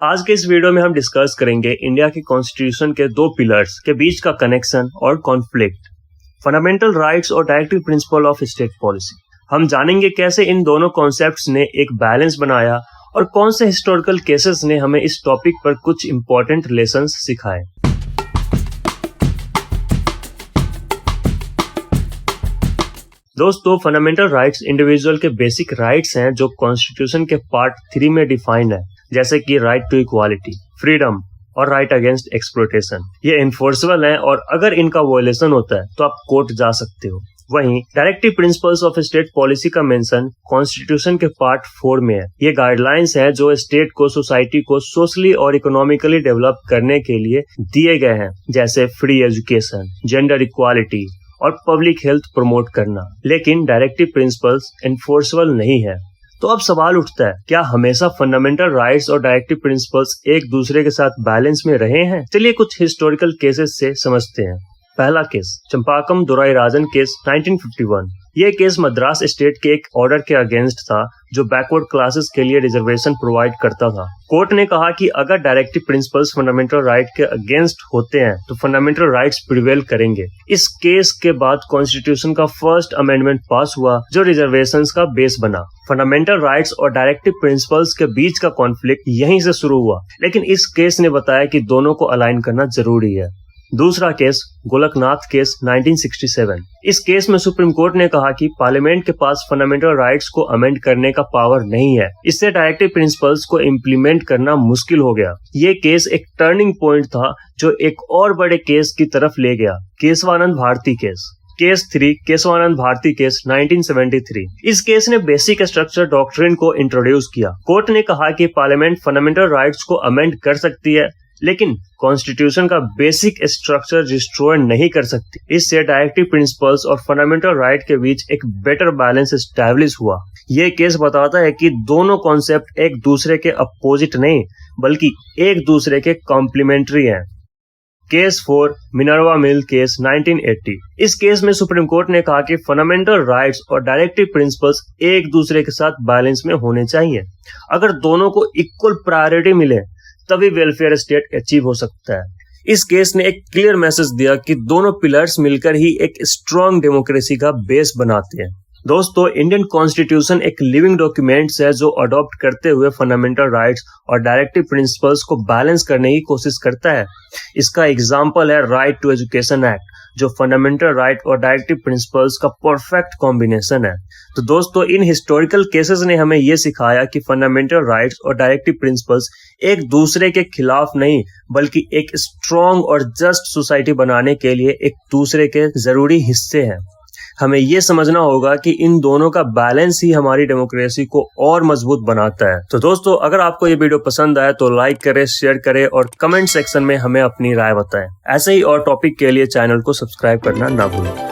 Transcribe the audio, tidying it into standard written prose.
आज के इस वीडियो में हम डिस्कस करेंगे इंडिया के कॉन्स्टिट्यूशन के दो पिलर्स के बीच का कनेक्शन और कॉन्फ्लिक्ट, फंडामेंटल राइट्स और directive principle of state policy. हम जानेंगे कैसे इन दोनों कॉन्सेप्ट्स ने एक बैलेंस बनाया और कौन से हिस्टोरिकल केसेस ने हमें इस टॉपिक पर कुछ इंपॉर्टेंट लेसन्स सिखाए। दोस्तों, फंडामेंटल राइट्स इंडिविजुअल के बेसिक राइट्स हैं जो कॉन्स्टिट्यूशन के पार्ट 3 में डिफाइंड है, जैसे कि राइट टू इक्वालिटी, फ्रीडम और राइट अगेंस्ट एक्सप्लॉयटेशन। ये इन्फोर्सेबल हैं और अगर इनका वायलेशन होता है तो आप कोर्ट जा सकते हो। वहीं directive principles of state policy का मेंशन कॉन्स्टिट्यूशन के पार्ट 4 में है। ये गाइडलाइंस हैं जो स्टेट को सोसाइटी को सोशली और इकोनॉमिकली डेवलप करने के लिए दिए गए हैं, जैसे फ्री एजुकेशन, जेंडर इक्वालिटी और पब्लिक हेल्थ प्रमोट करना। लेकिन डायरेक्टिव प्रिंसिपल्स एनफोर्सेबल नहीं है। तो अब सवाल उठता है, क्या हमेशा फंडामेंटल राइट्स और डायरेक्टिव प्रिंसिपल्स एक दूसरे के साथ बैलेंस में रहे हैं? चलिए कुछ हिस्टोरिकल केसेस से समझते हैं। पहला केस, चंपाकम दोराईराजन केस 1951। ये केस मद्रास स्टेट के एक ऑर्डर के अगेंस्ट था जो बैकवर्ड क्लासेस के लिए रिजर्वेशन प्रोवाइड करता था। कोर्ट ने कहा कि अगर डायरेक्टिव प्रिंसिपल्स फंडामेंटल राइट के अगेंस्ट होते हैं तो फंडामेंटल राइट्स प्रिवेल करेंगे। इस केस के बाद कॉन्स्टिट्यूशन का फर्स्ट अमेंडमेंट पास हुआ जो रिजर्वेशंस का बेस बना। फंडामेंटल राइट्स और डायरेक्टिव प्रिंसिपल्स के बीच का कॉन्फ्लिक्ट यहीं से शुरू हुआ, लेकिन इस केस ने बताया कि दोनों को अलाइन करना जरूरी है। दूसरा केस, गोलकनाथ केस 1967। इस केस में सुप्रीम कोर्ट ने कहा कि पार्लियामेंट के पास फंडामेंटल राइट्स को अमेंड करने का पावर नहीं है। इससे डायरेक्टिव प्रिंसिपल्स को इम्प्लीमेंट करना मुश्किल हो गया। ये केस एक टर्निंग पॉइंट था जो एक और बड़े केस की तरफ ले गया, Keshavananda Bharati case. Case 3, Keshavananda Bharati case 1973। इस केस ने बेसिक स्ट्रक्चर डॉक्ट्रिन को इंट्रोड्यूस किया। कोर्ट ने कहा कि पार्लियामेंट फंडामेंटल राइट्स को अमेंड कर सकती है, लेकिन कॉन्स्टिट्यूशन का बेसिक स्ट्रक्चर डिस्ट्रॉय नहीं कर सकती। इससे डायरेक्टिव प्रिंसिपल्स और फंडामेंटल राइट के बीच एक बेटर बैलेंस एस्टैब्लिश हुआ। ये केस बताता है कि दोनों कॉन्सेप्ट एक दूसरे के अपोजिट नहीं, बल्कि एक दूसरे के कॉम्प्लीमेंट्री हैं। Case 4, Minerva mill case 1980। इस केस में सुप्रीम कोर्ट ने कहा कि फंडामेंटल राइट्स और डायरेक्टिव प्रिंसिपल्स एक दूसरे के साथ बैलेंस में होने चाहिए। अगर दोनों को इक्वल प्रायोरिटी मिले तभी वेलफेयर स्टेट अचीव हो सकता है। इस केस ने एक क्लियर मैसेज दिया कि दोनों पिलर्स मिलकर ही एक स्ट्रॉन्ग डेमोक्रेसी का बेस बनाते हैं। दोस्तों, इंडियन कॉन्स्टिट्यूशन एक लिविंग डॉक्यूमेंट है जो अडॉप्ट करते हुए फंडामेंटल राइट्स और डायरेक्टिव प्रिंसिपल्स को बैलेंस करने की कोशिश करता है। इसका एग्जाम्पल है राइट टू एजुकेशन एक्ट, जो फंडामेंटल राइट और डायरेक्टिव प्रिंसिपल्स का परफेक्ट कॉम्बिनेशन है। तो दोस्तों, इन हिस्टोरिकल केसेस ने हमें ये सिखाया कि फंडामेंटल राइट्स और डायरेक्टिव प्रिंसिपल्स एक दूसरे के खिलाफ नहीं, बल्कि एक स्ट्रॉन्ग और जस्ट सोसाइटी बनाने के लिए एक दूसरे के जरूरी हिस्से हैं। हमें ये समझना होगा कि इन दोनों का बैलेंस ही हमारी डेमोक्रेसी को और मजबूत बनाता है। तो दोस्तों, अगर आपको ये वीडियो पसंद आए तो लाइक करें, शेयर करें और कमेंट सेक्शन में हमें अपनी राय बताएं। ऐसे ही और टॉपिक के लिए चैनल को सब्सक्राइब करना ना भूलें।